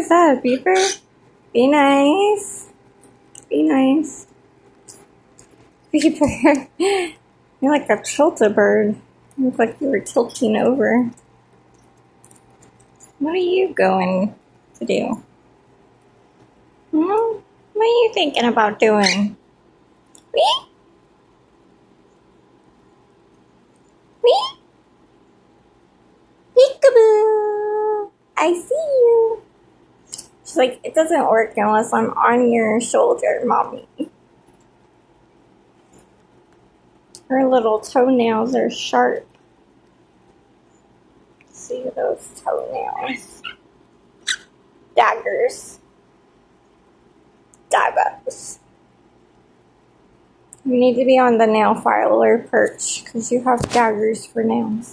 is that? A beaver? Be nice. Be nice. Beaver. You're like a tilt-a-bird. You look like you were tilting over. What are you going to do? What are you thinking about doing? Wee? Wee? Peekaboo! I see you. She's like, it doesn't work unless I'm on your shoulder, Mommy. Her little toenails are sharp. See those toenails. Daggers. Daggers. You need to be on the nail filer perch because you have daggers for nails.